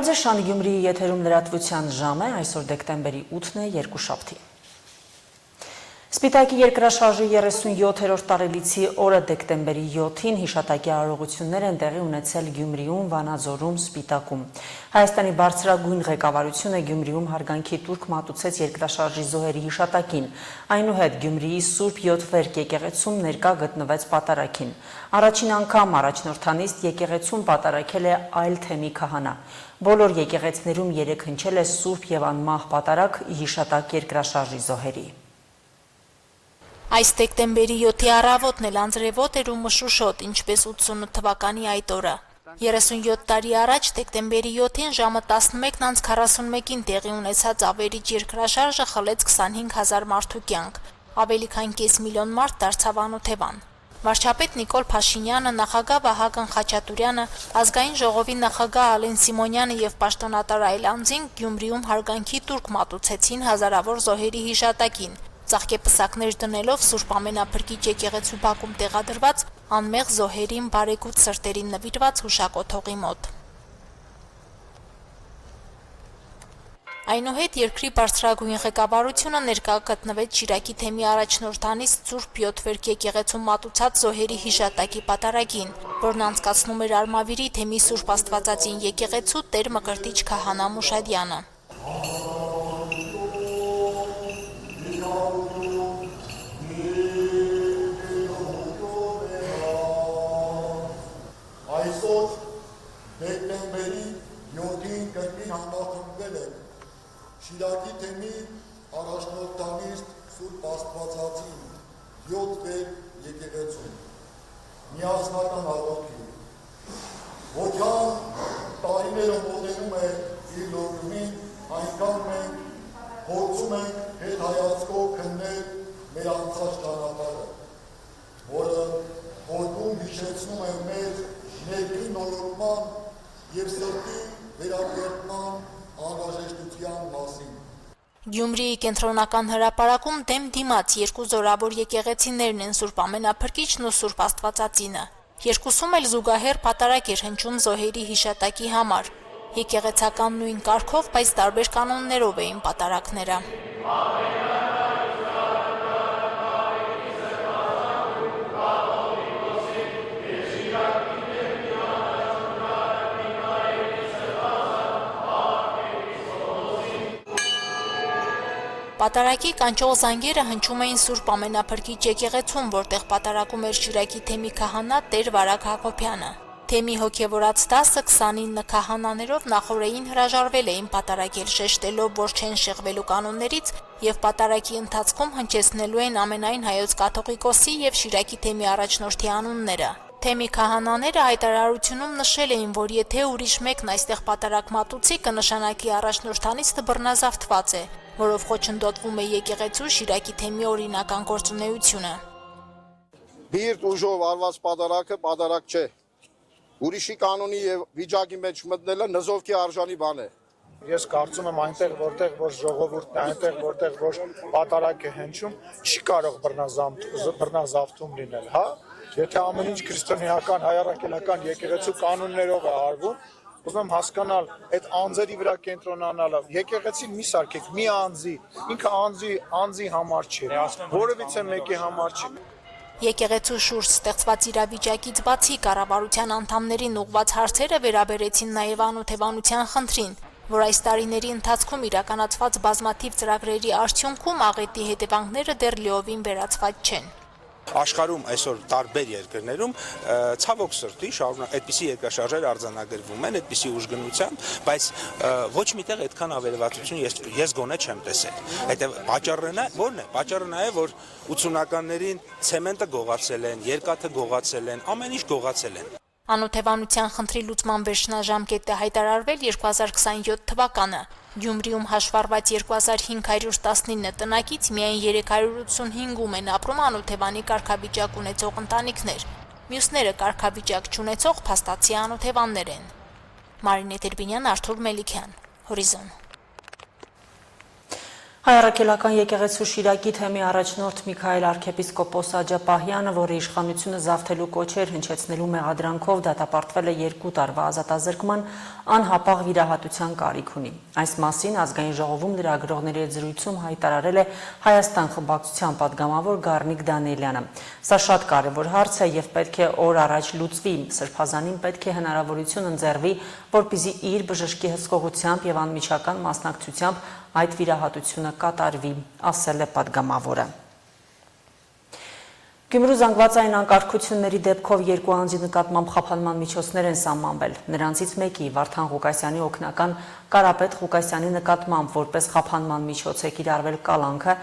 Բարև ձեզ, Շան Գյումրիի եթերում լրատվության ժամ է, այսօր դեկտեմբերի 8-ն է, երկուշաբթի։ Սպիտակի երկրաշարժի 37-րդ տարելիցի օրը դեկտեմբերի 7-ին հիշատակի արարողություններ են տեղի ունեցել Գյումրիում, Վանաձորում, Սպիտակում։ Հայաստանի բարձրագույն ղեկավարությունը Գյումրիում հարգանքի տուրք մատուցեց երկրաշարժի զոհերի հիշատակին։ Այնուհետ Գյումրիի Սուրբ Յոթվերկ եկեղեցում ներկա գտնվեց պատարագին։ Առաջին անգամ առաջնորդանիստ եկեղեցում պատարագել է այլ թեմի քահանա։ Բոլոր եկեղեցիներում երեկ հնչել է սուրբ եւ անմահ պատարագ հիշատակ երկրաշարժի զոհերի։ Այս դեկտեմբերի 7-ի առավոտն էլ անձրևոտ էր ու մշուշոտ, ինչպես 88 թվականի այդ օրը։ 37 տարի առաջ դեկտեմբերի 7-ին ժամը 11:41-ին տեղի ունեցած ավերիչ երկրաշարժը խլեց 25,000 մարդու կյանք, ավելի քան կես միլիոն մարդ դարձավ անօթևան։ Վարչապետ Նիկոլ Փաշինյանը, նախագահ Վահագն Խաչատուրյանը, ազգային ժողովի նախագահ Ալեն Սիմոնյանը եւ պաշտոնատար այլ անձին Գյումրիում հարգանքի տուրք մատուցեցին հազարավոր զոհերի հիշատակին, ծաղկեպսակներ դնելով Սուրբ Ամենափրկիչ եկեղեցու բակում տեղադրված անմեղ զոհերին բարեգութ սրտերին նվիրված հուշակոթողի մոտ։ Այնուհետ երկրի բարձրագույն ղեկավարությունը ներկա գտնվեց Շիրակի թեմի առաջնորդանիստ Սուրբ Յոթվերկ եկեղեցում մատուցած զոհերի հիշատակի պատարագին, որն անցկացնում էր Արմավիրի թեմի Սուրբ Աստվածածին եկեղեցու Տեր Մկրտիչ քահանա Մուշադյանը։ Այսօր դեկտեմբերի 7-ին կրկին համախմբվել են Շիրակի թեմի առաջնորդանիստ Սուրբ Աստվածածին Յոթվերկ եկեղեցում միասնական աղոթքի։ Ոչան տարիներով մոտենում է իր լոռումին, այնքան մենք փորձում ենք հետ հայացքով քննել մեր անցած ճանապարհը, որը հորդում հիշեցնում է մեր ներքին նորոգման և սրտի վերակերպման անհրաժեշտության մասին։ Գյումրիի կենտրոնական հրապարակում դեմ դիմաց երկու զորավոր եկեղեցիներն են Սուրբ Ամենափրկիչն ու Սուրբ Աստվածածինը։ Երկուսում էլ զուգահեռ պատարագ էր հնչում զոհերի հիշատակի համար։ Եկեղեցական նույն կարգով, բայց տարբեր կանոններով էին պատարագները։ Պատարագի կանչող զանգերը հնչում էին Սուրբ Ամենափրկիչ եկեղեցում, որտեղ պատարագում էր Շիրակի թեմի քահանա Տեր Վարագ Հակոբյանը։ Թեմի հոգևորած 10-29 քահանաներով նախօրեին հրաժարվել էին պատարագել, շեշտելով, որ չեն շեղվելու կանոններից եւ պատարագի ընթացքում հնչեցնելու են ամենայն հայոց կաթողիկոսի եւ Շիրակի թեմի առաջնորդի անունները։ Թեմի քահանաները հայտարարությունում նշել էին, որ եթե ուրիշ մեկն այստեղ պատարագ մատուցի, կնշանակի առաջնորդանիստը բռնազավթված է, որով խոչընդոտվում է եկեղեցու Շիրակի թեմի օրինական գործունեությունը։ Բիրտ ուժով արված պատարագը պատարագ չէ։ Ուրիշի կանոնի եւ վիճակի մեջ մտնելը նզովքի արժանի բան է։ Ես կարծում եմ այնտեղ որտեղ որ ժողովուրդն է, այնտեղ որտեղ որ պատարագ է հնչում, չի կարող բռնազավթում լինել, հա։ Եթե ամեն ինչ քրիստոնեական, հայրաքելական եկեղեցու կանոններով է արվում, ուզում եմ հասկանալ այդ անձերի վրա կենտրոնանալը, եկեղեցին մի սարքեք, մի անձի, ինքը անձի համար չի, որևիցե մեկի համար չի։ Եկեղեցու շուրջ ստեղծված իրավիճակից բացի կառավարության անդամներին ուղղված հարցերը վերաբերեցին նաև անօթևանության խնդրին, որ այս տարիների ընթացքում իրականացված բազմաթիվ ծրագրերի արդյունքում աղետի հետևանքները դեռ լիովին վերացված չեն։ Աշխարհում այսօր տարբեր երկրներում ցավոք սրտի այդպիսի երկրաշարժեր արձանագրվում են, այդպիսի ուժգնությամբ, բայց ոչ միտեղ այդքան ավերվածություն ես գոնե չեմ տեսել։ Հետև պատճառը ո՞րն է։ Պատճառը նա է, որ 80-ականներին ցեմենտը գողացել են, երկաթը գողացել են, ամեն ինչ գողացել են։ Անօթևանության խնդրի լուծման վերջնաժամկետը հայտարարվել 2027 թվականը։ Գյումրիում հաշվառված 2519 տնակից միայն 385-ում են ապրում անօթևանի կարգավիճակ ունեցող ընտանիքներ, մյուսները կարգավիճակ չունեցող փաստացի անօթևաններ են։ Մարինե Տերբինյան, Արթուր Մելիքյան, Հորիզոն։ Հայ առաքելական եկեղեցու Շիրակի թեմի առաջնորդ Միքայել arczepiskopos Աջապահյանը, որի իշխանությունը զավթելու կոչեր հնչեցնելու մեղադրանքով դատապարտվել է 2 տարվա ազատազրկման, անհապաղ վիրահատության կարիք ունի։ Այս մասին ազգային ժողովում լրագրողների հետ զրույցում հայտարարել է Հայաստան խմբակցության падգամավոր Գառնիկ Դանիելյանը։ Սա շատ կարևոր հարց է եւ պետք է օր առաջ լուծվի։ Սրբազանին պետք է հնարավորություն ընձեռվի, որպեսզի իր բժշկի հսկողությամբ եւ անմիջական մասնակցությամբ այդ վիրահատությունը կատարվի, ասել է падգամավորը։ Գյումրու զանգվածային անկարգությունների դեպքով 2 անձի նկատմամբ խափանման միջոցներ են սահմանվել։ Նրանցից մեկի Վարդան Ղուկասյանի օգնական Կարապետ Ղուկասյանի նկատմամբ որպես խափանման միջոց է կիրառվել կալանքը,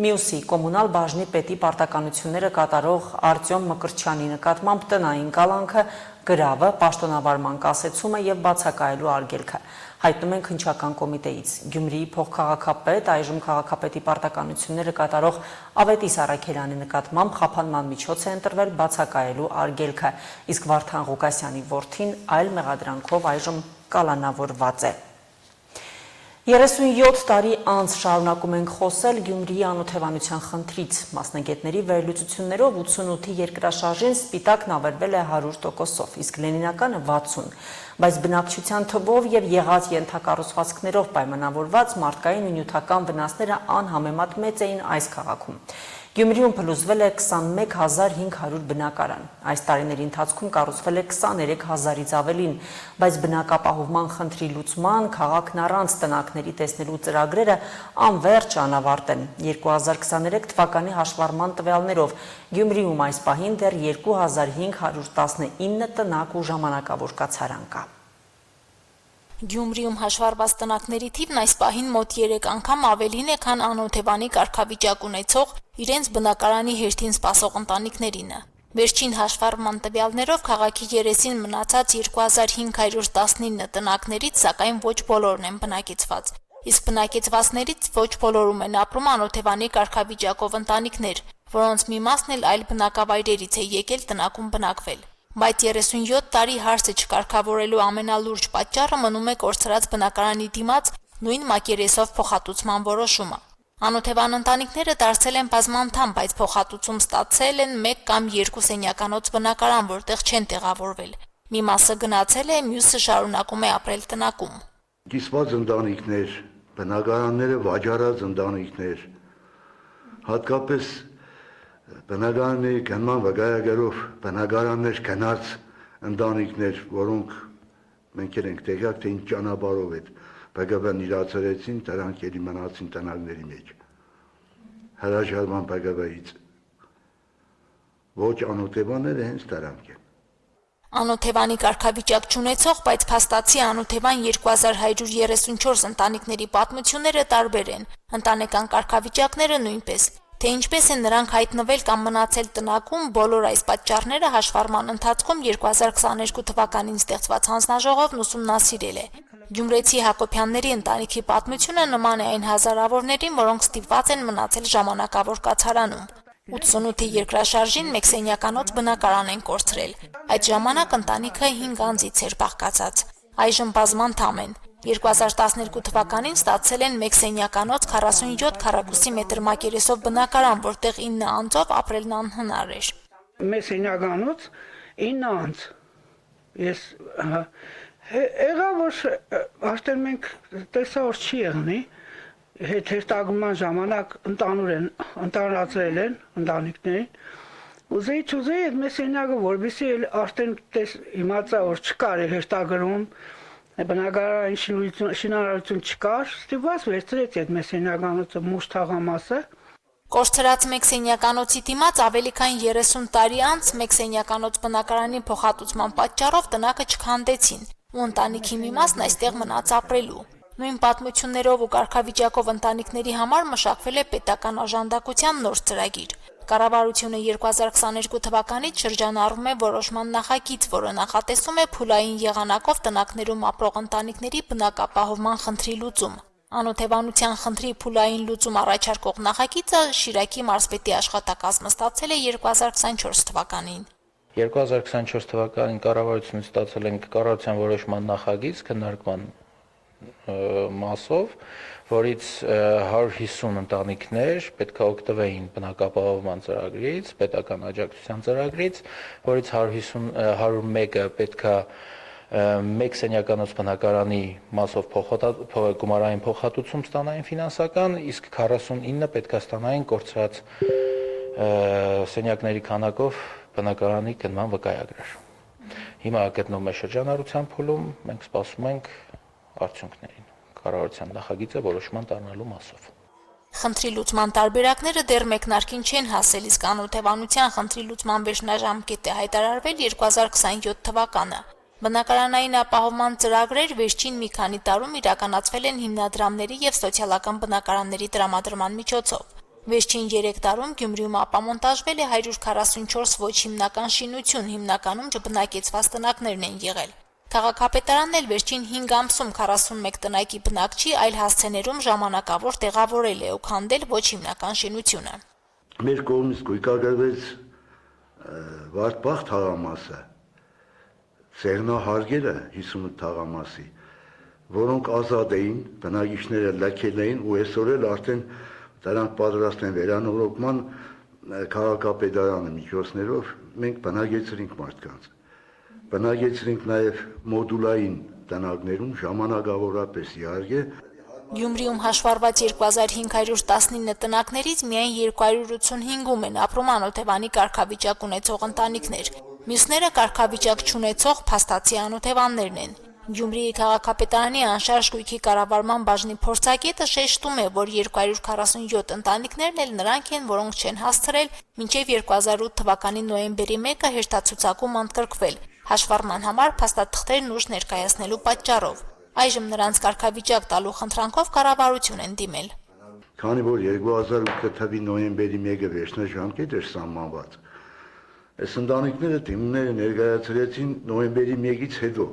մյուսի կոմունալ բաժնի պետի պարտականությունները կատարող Արտյոմ Մկրտչյանի նկատմամբ տնային կալանքը, գրավը, պաշտոնավարման կասեցումը եւ բացակայելու արգելքը։ Հայտնում ենք Հնչական կոմիտեից։ Գյումրիի փոխքաղաքապետ, այժմ քաղաքապետի պարտականությունները կատարող Ավետիս Առաքելյանի նկատմամբ խափանման միջոց է ընտրվել բացակայելու արգելքը, իսկ Վարդան Ղուկասյանի որդին այլ մեղադրանքով այժմ կալանավորված է։ 37 տարի անց շարունակում ենք խոսել Գյումրիի անօթևանության խնդրից։ Մասնագետների վերլուծություններով 88-ի երկրաշարժին սպիտակն ավերվել է 100%-ով, իսկ լենինականը 60%, բայց բնակչության թվով եւ եղած ենթակառուցվածքներով պայմանավորված մարդկային ու նյութական վնասները անհամեմատ մեծ էին այս քաղաքում։ Գյումրիում փլուզվել է 21500 բնակարան։ Այս տարիների ընթացքում կառուցվել է 23000-ից ավելին, բայց բնակապահովման խնդրի լուծման, քաղաքն առանց տնակների տեսնելու ծրագրերը անվերջ անավարտ են։ 2023 թվականի հաշվառման տվյալներով Գյումրիում այս պահին դեռ 2519 տնակ ու ժամանակավոր կացարան կա։ Գյումրիում հաշվառված տնակների թիվն այս պահին մոտ 3 անգամ ավելին է, քան անօթևանի կարգավիճակ ունեցող իրենց բնակարանի հերթին սպասող ընտանիքներինը։ Վերջին հաշվառման տվյալներով քաղաքի երեսին մնացած 2519 տնակներից, սակայն ոչ բոլորն են բնակեցված։ Իսկ բնակեցվածներից ոչ բոլորում են ապրում անօթևանի կարգավիճակով ընտանիքներ, որոնց մի մասն էլ այլ բնակավայրերից է եկել տնակում բնակվել։ Բայց 37 տարի հարցը չկարգավորելու ամենալուրջ պատճառը մնում է կորցրած բնակարանի դիմաց նույն մակերեսով փոխհատուցման որոշումը։ Անօթևան ընտանիքները դարձել են բազմանդամ, բայց փոխհատուցում ստացել են 1 կամ 2 սենյականոց բնակարան, որտեղ չեն տեղավորվել։ Մի մասը գնացել է, մյուսը շարունակում է ապրել տնակում։ Կիսված ընտանիքներ, բնակարանները վաճառած ընտանիքներ, հատկապես բնակարանների գնման վկայագրով բնակարաններ գնած ընտանիքներ, որոնք մենք ենք տեղյակ, թե ինչ ճանապարհով այդ ԲԳՎ-ն իրացրեցին, դրանք ելի մնացին տնակների մեջ։ Հրաժարման ԲԳՎ-ից ոչ անօթևանները հենց դրանք են։ Անօթևանի կարգավիճակ չունեցող, բայց փաստացի անօթևան 2134 ընտանիքների պատմությունները տարբեր են, ընտանեկան կարգավիճակները նույնպես։ Թե ինչպես են նրանք հայտնվել կամ մնացել տնակում, բոլոր այս պատճառները հաշվառման ընթացքում 2022 թվականին ստեղծված հանձնաժողովն ուսումնասիրել է։ Գյումրեցի Հակոբյանների ընտանիքի պատմությունը նման է այն հազարավորներին, որոնք ստիպված են մնացել ժամանակավոր կացարանում։ 88-ի երկրաշարժին մեկ սենյականոց բնակարան են կորցրել։ Այդ ժամանակ ընտանիքը 5 անձից էր բաղկացած։ Այժմ բազմանդամ են։ 2012 թվականին ստացել են մեկ սենյականոց 47 քառակուսի մետր մակերեսով բնակարան, որտեղ 9 անձով ապրելն անհնար էր։ Մեկ սենյականոց 9 անձ։ Ես եղավ որ արդեն մենք տեսա որ չի եղնի, հետերտագման ժամանակ ընդանրացրել են ընտանիքներին։ Ուզեի այդ մեկ սենյակը որպեսզի արդեն իմացա որ չկար հետերտագրում բնակարանի շինարարություն չկար, ստիպված վերցրեց այդ մեկ սենյականոցը մուշ թաղամասը։ Կորցրած մեկ սենյականոցի դիմաց ավելի քան 30 տարի անց մեկ սենյականոց բնակարանի փոխհատուցման պատճառով տնակը չքանդեցին, ու ընտանիքի մի մասն այստեղ մնաց ապրելու։ Նույն պատմություններով ու կարգավիճակով ընտանիքների համար մշակվել է պետական օժանդակության նոր ծրագիր։ Կառավարությունը 2022 թվականից շրջանառվում է որոշման նախագիծ, որը նախատեսում է փուլային եղանակով տնակներում ապրող ընտանիքների բնակապահովման խնդրի լուծում։ Անօթևանության խնդրի փուլային լուծում առաջարկող նախագիծը Շիրակի մարզպետի աշխատակազմը ստացել է 2024 թվականին։ 2024 թվականին կառավարությունից ստացել ենք կառավարության որոշման նախագիծ քննարկման մասով, որից 150 ընտանիքներ պետք է օգտվեին բնակապահովման ծրագրից, պետական աջակցության ծրագրից, որից 101-ը պետք է մեկ սենյականոց բնակարանի մասով գումարային փոխհատուցում ստանային ֆինանսական, իսկ 49-ը պետք է ստանային կորցրած սենյակների քանակով բնակարանի գնման վկայագրեր։ Հիմա գտնվում է շրջանառության փուլում, մենք սպասում ենք արդյունքներին, կառավարության նախագիծը որոշման տառնալու մասով։ Խնդրի լուծման տարբերակները դեռ մեկնարկին չեն հասել, իսկ անօթևանության խնդրի լուծման վերջնաժամկետ է հայտարարվել 2027 թվականը։ Բնակարանային ապահովման ծրագրեր վերջին մի քանի տարում իրականացվել են հիմնադրամների եւ սոցիալական բնակարանների տրամադրման միջոցով։ Վերջին 3 տարում Գյումրիում ապամոնտաժվել է 144 ոչ հիմնական շինություն, հիմնականում չբնակեցված տնակներն են եղել։ Քաղաքապետարանն էլ վերջին 5 ամսում 41 տնակի բնակչի այլ հասցեներում ժամանակավոր տեղավորել է ու քանդել ոչ հիմնական շինությունը։ Մեր կողմից գույքագրվեց Վարդբախ թաղամասը, Սեղնահարգերը 58 թաղամասի, որոնք ազատ էին, բնակիչները լքել էին ու այսօր էլ արդեն դրանք պատրաստ են վերանորոգման քաղաքապետարանի միջոցներով մենք բնակեցրինք մարդկանց։ Բնակեցրինք նաև մոդուլային տնակներում ժամանակավորապես իհարկե։ Գյումրիում հաշվառված 2519 տնակներից միայն 285-ում են ապրում անօթևանի կարգավիճակ ունեցող ընտանիքներ։ Մյուսները կարգավիճակ չունեցող փաստացի անօթևաններն են։ Գյումրիի քաղաքապետարանի անշարժ գույքի կառավարման բաժնի փորձագետը շեշտում է, որ 247 ընտանիքներն էլ նրանք են, որոնք չեն հասցրել մինչև 2008 թվականի նոյեմբերի 1-ը հերթացուցակում ընդգրկվել, հաշվառման համար փաստաթղթերն ուժ ներկայացնելու պատճառով։ Այժմ նրանց կարգավիճակ տալու խնդրանքով կառավարություն են դիմել։ Քանի որ 2008 թվականի նոյեմբերի 1-ը վերջնաժամկետ էր սահմանված, այս ընտանիքները դիմումները ներկայացրեցին նոյեմբերի 1-ից հետո։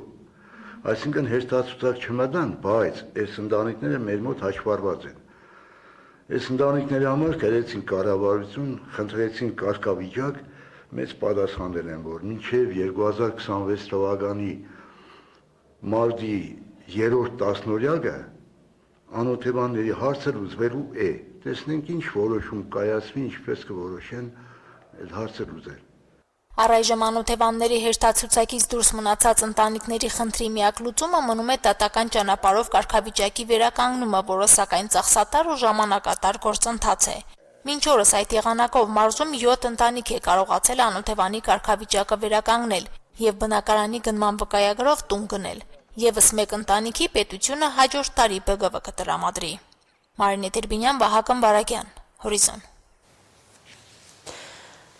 Այսինքն հերթացուցակ չմտան, բայց այս ընտանիքները մեր մոտ հաշվառված են։ Այս ընտանիքների համար գրեցին կառավարություն, խնդրեցին կարգավիճակ, մեծ պատասխանել են, որ մինչև 2026 թվականի մարտի 3-րդ տասնօրյակը անօթևանների հարցը լուծվելու է։ Տեսնենք ինչ որոշում կայացվի, ինչպես կորոշեն այդ հարցը լուծել։ Առայժմ անօթևանների հերթացուցակից դուրս մնացած ընտանիքների խնդրի միակ լուծումը մնում է դատական ճանապարհով կարգավիճակի վերականգնումը, որը սակայն ծախսատար ու ժամանակատար գործընթաց է։ Մինչ օրս այդ եղանակով մարզում 7 ընտանիք է կարողացել անօթևանի կարգավիճակը վերականգնել եւ բնակարանի գնման վկայագրով տուն գնել։ Եվս մեկ ընտանիքի պետությունը հաջորդ տարի ԲԳՎ կտրամադրի։ Մարինե Տերբինյան, Վահագն Բարակյան, Հորիզոն։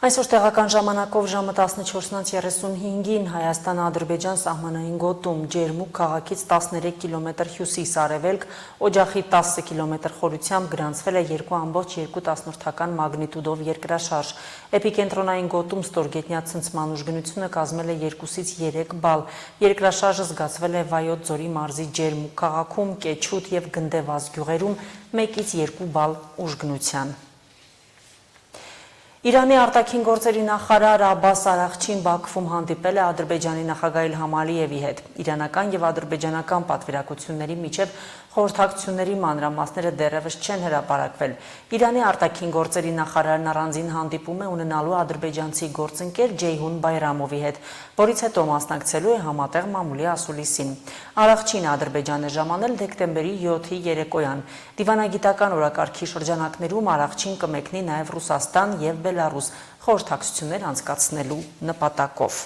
Այսօր տեղական ժամանակով ժամը 14:35-ին Հայաստան-Ադրբեջան սահմանային գոտում Ջերմուկ քաղաքից 13 կիլոմետր հյուսիս-արևելք, օջախի 10 կիլոմետր խորությամբ գրանցվել է 2.2 մագնիտուդով երկրաշարժ։ Էպիկենտրոնային գոտում ստորգետնյա ցնցման ուժգնությունը կազմել է 2-ից 3 բալ։ Երկրաշարժը զգացվել է Վայոց ձորի մարզի Ջերմուկ քաղաքում, Կեչուտ եւ Գնդեվազ գյուղերում 1-ից 2 բալ ուժգնության։ Իրանի արտաքին գործերի նախարար Աբբաս Արաղչին Բաքվում հանդիպել է Ադրբեջանի նախագահ Իլհամ Ալիևի հետ։ Իրանական եւ ադրբեջանական պատվիրակությունների միջև խորհրդակցությունների մանրամասները դեռևս չեն հրապարակվել։ Իրանի արտաքին գործերի նախարարն առանձին հանդիպում է ունենալու ադրբեջանցի գործընկեր Ջեյհուն Բայրամովի հետ, որից հետո մասնակցելու է համատեղ մամուլի ասուլիսին։ Արաղչին Ադրբեջան է ժամանել դեկտեմբերի 7-ի երեկոյան։ Դիվանագիտական օրակարգի շրջանակներում Արաղչին կմեկնի նաև Ռուսաստան եւ Բելարուս խորհրդակցություններ անցկացնելու նպատակով։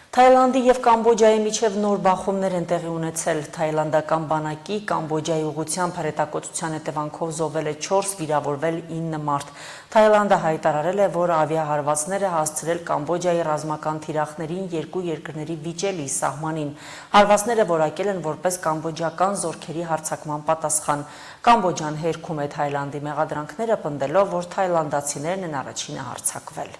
Թայլանդի եւ Կամբոջայի միջև նոր բախումներ են տեղի ունեցել։ Թայլանդական բանակի Կամբոջայի ուղղությամբ հրետակոծության հետևանքով զոհվել է 4, վիրավորվել 9 մարդ։ Թայլանդը հայտարարել է, որ ավիահարվածները հասցրել Կամբոջայի ռազմական թիրախներին երկու երկրների վիճելի սահմանին։ Հարվածները որակել են որպես կամբոջական զորքերի հարձակման պատասխան։ Կամբոջան հերքում է Թայլանդի մեղադրանքները, պնդելով, որ թայլանդացիներն են առաջինը հարձակվել։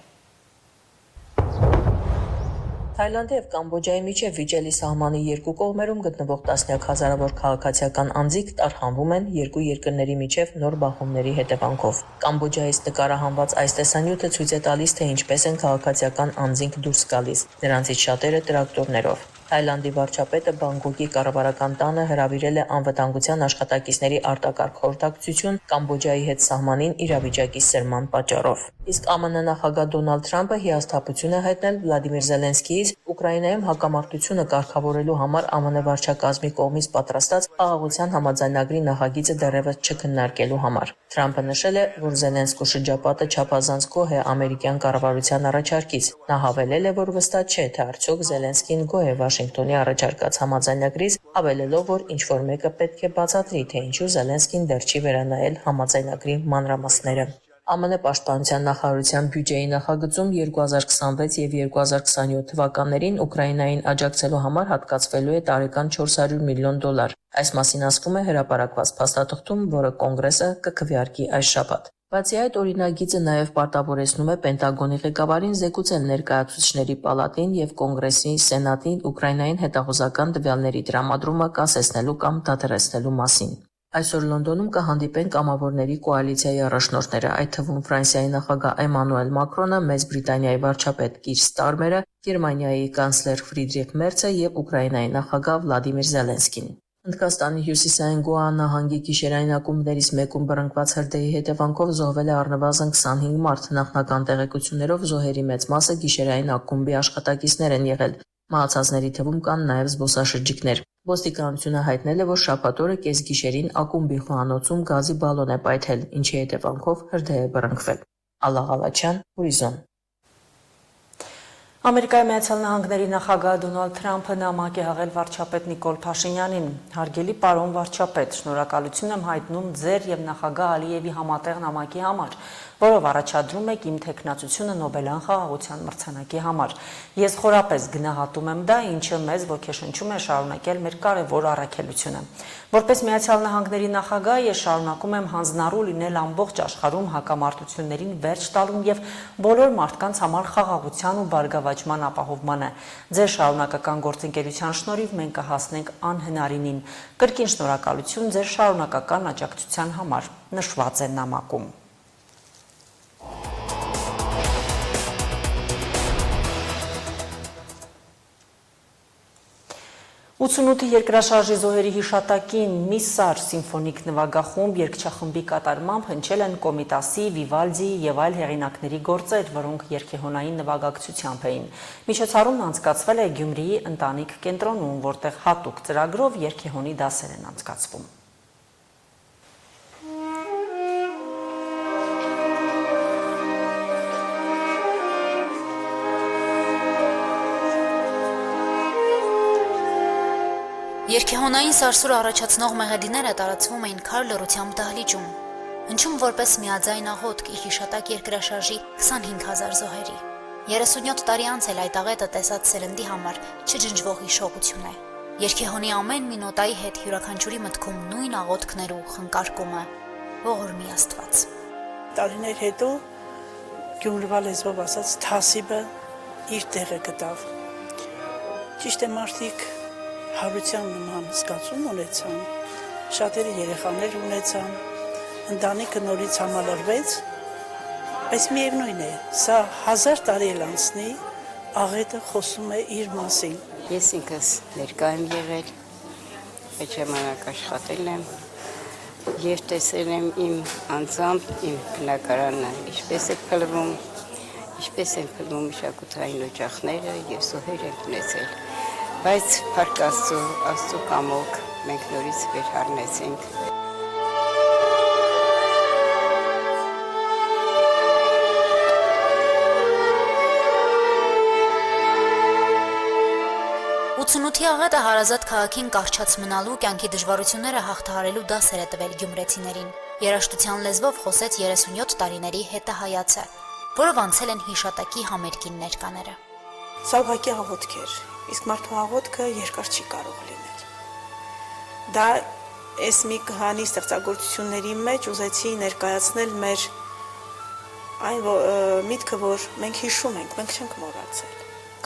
Թայլանդի եւ Կամբոջայի միջև վիճելի սահմանի երկու կողմերում գտնվող տասնյակ հազարավոր քաղաքացիական անձինք տարհանվում են երկու երկրների միջև նոր բախումների հետևանքով։ Կամբոջայից նկարահանված այս տեսանյութը ցույց է տալիս, թե ինչպես են քաղաքացիական անձինք դուրս գալիս, նրանցից շատերը տրակտորներով։ Թայլանդի վարչապետը Բանգկոկի կառավարական տանը հրավիրել է անվտանգության աշխատակիցների արտակարգ խորհրդակցություն Կամբոջայի հետ սահմանին իրավիճակի սրման պատճառով։ Իսկ ԱՄՆ նախագահ Դոնալդ Թրամփը հիասթափություն է հայտնել Վլադիմիր Զելենսկիից Ուկրաինայում հակամարտությունը կարգավորելու համար ԱՄՆ վարչակազմի կողմից պատրաստած խաղաղության համաձայնագրի նախագիծը դեռևս չքննարկելու համար։ Թրամփը նշել է, որ Զելենսկու շրջապատը չափազանց գոհ է ամերիկյան կառավարության առաջարկից։ Նա հավելել է, որ վստահ չէ, թե արդյոք Զելենսկին գոհ է Վաշինգտոնի առաջարկած համաձայնագրից, հավելելով, որ ինչ-որ մեկը պետք է բացատրի, թե ինչու Զելենսկին դեռ չի վերանայել համաձայնագրի մանրամասները։ ԱՄՆ պաշտպանության նախարարության բյուջեի նախագծում 2026 եւ 2027 թվականներին Ուկրաինային աջակցելու համար հատկացվելու է տարեկան $400 միլիոն։ Այս մասին ասվում է հրապարակված փաստաթղթում, որը կոնգրեսը կքվեարկի այս շաբաթ։ Բացի այդ, օրինագիծը նաև պարտավորեցնում է Պենտագոնի ղեկավարին զեկուցել Ներկայացուցիչների պալատին եւ Կոնգրեսի Սենատին Ուկրաինային հետախուզական տվյալների տրամադրումը կասեցնելու կամ դադարեցնելու մասին։ Այսօր Լոնդոնում կհանդիպեն կամավորների կոալիցիայի առաջնորդները, այդ թվում Ֆրանսիայի նախագահ Էմանուել Մակրոնը, Մեծ Բրիտանիայի վարչապետ Կիր Ստարմերը, Գերմանիայի կանցլեր Ֆրիդրիխ Մերցը եւ Ուկրաինայի նախագահ Վլադիմիր Զելենսկին։ Հնդկաստանի հյուսիսային Գոա նահանգի գիշերային ակումբներից մեկում բռնկված հրդեհի հետևանքով զոհվել է առնվազն 25 մարդ։ Նախնական տեղեկություններով զոհերի մեծ մասը գիշերային ակումբի աշխատակիցներ են եղել։ Մահացածների թվում կան նաև զբոսաշրջիկներ։ Ոստիկանությունը հայտնել է, որ շաբաթ օրը կեսգիշերին ակումբի խոհանոցում գազի բալոն է պայթել, ինչի հետևանքով հրդեհ է բռնկվել։ Ալլա Ղալաչյան, Հորիզոն։ Ամերիկայի Միացյալ Նահանգների նախագահ Դոնալդ Թրամփը նամակ է հղել վարչապետ Նիկոլ Փաշինյանին։ Հարգելի պարոն վարչապետ, շնորհակալություն եմ հայտնում ձեր եւ նախագահ Ալիևի համատեղ նամակի համար, որով առաջադրում եք իմ թեկնածությունը Նոբելյան խաղաղության մրցանակի համար։ Ես խորապես գնահատում եմ դա, ինչը մեզ ոգեշնչում է շարունակել մեր կարևոր առաքելությունը։ Որպես Միացյալ Նահանգների նախագահ ես շարունակում եմ հանձնառու լինել ամբողջ աշխարհում հակամարտություններին վերջ տալուն եւ բոլոր մարդկանց համար խաղաղության ու բարգավաճման ապահովմանը։ Ձեր շարունակական գործընկերության շնորհիվ մենք կհասնենք անհնարինին։ Կրկին շնորհակալություն ձեր շարունակական աջակցության համար, նշված է նամակում։ 88 երկրաշարժի զոհերի հիշատակին Միսար սիմֆոնիկ նվագախումբ երգչախմբի կատարմամբ հնչել են Կոմիտասի, Վիվալդիի եւ այլ հեղինակների գործեր, որոնք երգեհոնային նվագակցությամբ էին։ Միջոցառումն անցկացվել է Գյումրիի ընտանիք կենտրոնում, որտեղ հատուկ ծրագրով երգեհոնի դասեր են անցկացվում։ Երգեհոնային սարսուռ առաջացնող մեղեդիները տարածվում էին քար լռությամբ դահլիճում, հնչում որպես միաձայն աղոթք իր հիշատակ երկրաշարժի 25,000 զոհերի։ 37 տարի անց էլ այդ աղետը տեսած սերնդի համար չջնջվող հիշողություն է։ Երգեհոնի ամեն մի նոտայի հետ յուրաքանչյուրի մտքում նույն աղոթքներ ու խնկարկումը ողորմի Աստված։ Տարիներ հետո գյումրվա լեզվով ասած թասիբը իր տեղը գտավ։ Ճիշտ է, մարդիկ հարության նման զգացում ունեցան, շատերի երեխաներ ունեցան, ընտանիքը նորից համալրվեց, բայց միևնույն է, սա 1000 տարի էլ անցնի, աղետը խոսում է իր մասին։ Ես ինքս ներկա եմ եղել, այդ ժամանակ աշխատել եմ եւ տեսել եմ իմ անձամբ իմ բնակարանը, ինչպես է փլվում, մշակութային օջախները եւ զոհեր են ունեցել։ Բայց փառք Աստծո կամոք մենք նորից վերհառնեցինք։ Ութսունութի աղետը հարազատ քաղաքին կարճած մնալու, կյանքի դժվարությունները հաղթահարելու դասեր է տվել գյումրեցիներին։ Երաժշտության լեզվով խոսեց 37 տարիների հետահայացը, որով անցել են հիշատակի համերգին ներկաները։ Սա ուղղակի աղոթք էր, իսկ մարդու աղոթքը երկար չի կարող լինել։ Դա այս մի քանի ստեղծագործությունների մեջ ուզեցի ներկայացնել մեր այն միտքը, որ մենք հիշում ենք, մենք չենք մոռացել։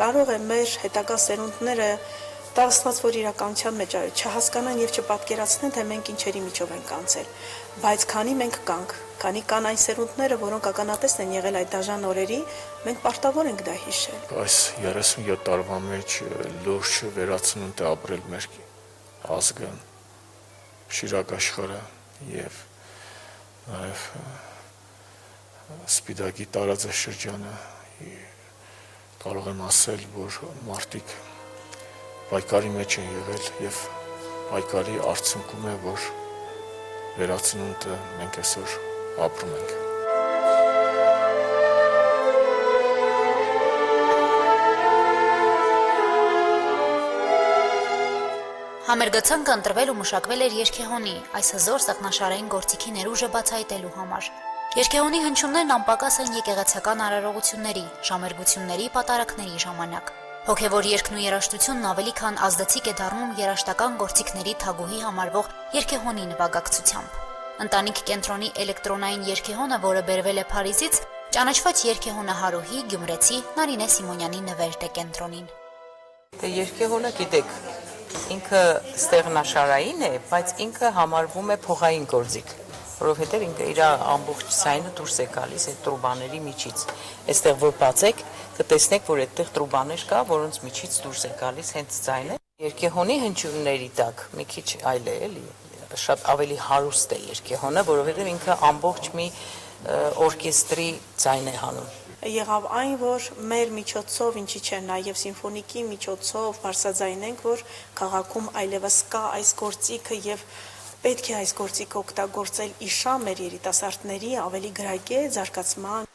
Կարող է մեր հետագա սերունդները Դա աստված, որ իրականության մեջ արի, չհասկանան եւ չպատկերացնեն, թե մենք ինչերի միջով ենք անցել, բայց քանի մենք կանք, քանի կան այն սերունդները, որոնք ականատեսն են եղել այդ դաժան օրերի, մենք պարտավոր ենք դա հիշել։ Այս 37 տարվա մեջ լուրջ վերացնունդ է ապրել մեր ազգը, Շիրակ աշխարհը եւ նաեւ Սպիտակի տարածաշրջանը, կարող եմ ասել, որ մարդիկ պայքարի մեջ են եղել եւ պայքարի արդյունքում է, որ վերացնունդը մենք այսօր ապրում ենք։ Համերգացանկը ընտրվել ու մշակվել էր Երգեհոնի, այս հզոր սեղնաշարային գործիքի ներուժը բացահայտելու համար։ Երգեհոնի հնչյուններն անպակաս են եկեղեցական արարողությունների, ժամերգությունների, պատարակների ժամանակ։ Հոգևոր երգն ու երաժշտությունն ավելի քան ազդեցիկ է դառնում երաժշտական գործիքների թագուհի համարվող Երգեհոնի նվագակցությամբ։ Ընտանիք կենտրոնի էլեկտրոնային երգեհոնը, որը բերվել է Փարիզից, ճանաչված երգեհոնահարուհի Գյումրեցի Նարինե Սիմոնյանի նվերդ է կենտրոնին։ Երգեհոնը, գիտեք, ինքը ստեղնաշարային է, բայց ինքը համարվում է փողային գործիք, որովհետև ինքը իր ամբողջ ձայնը դուրս է գալիս այդ տրուբաների միջից։ Այստեղ որ բացեք, կտեսնեք, որ այդտեղ տրուբաներ կա, որոնց միջից դուրս է գալիս հենց ձայնը։ Երգեհոնի հնչյունների տակ մի քիչ այլ է, էլի, շատ ավելի հարուստ է երգեհոնը, որովհետև ինքը ամբողջ մի օրկեստրի ձայն է հանում։ Եղավ այն, որ մեր միջոցով, ինչի չէ, նաև սիմֆոնիկի միջոցով բարձրաձայնենք, որ քաղաքում այլևս կա այս գործիքը եւ պետք է այս գործիքը օգտագործել իշա մեր երիտասարդների ավելի գրագե զարգացման։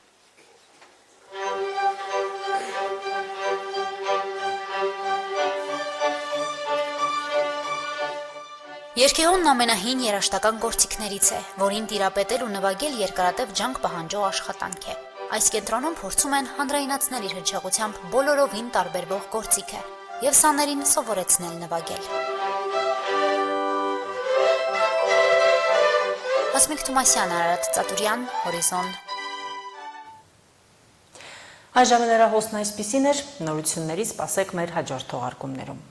Երգեհոնն ամենահին երաժշտական գործիքներից է, որին տիրապետել ու նվագել երկարատև ջանք պահանջող աշխատանք է։ Այս կենտրոնում փորձում են հանրայնացնել իր հնչեղությամբ բոլորովին տարբերվող գործիքը եւ սաներին սովորեցնել նվագել։ Հասմիկ Թումասյան, Արարատ Ծատուրյան, Հորիզոն։ Այժմ հեռահոսն այսպիսին էր, նորություններից սպասեք մեր հաջորդ թողարկումներում։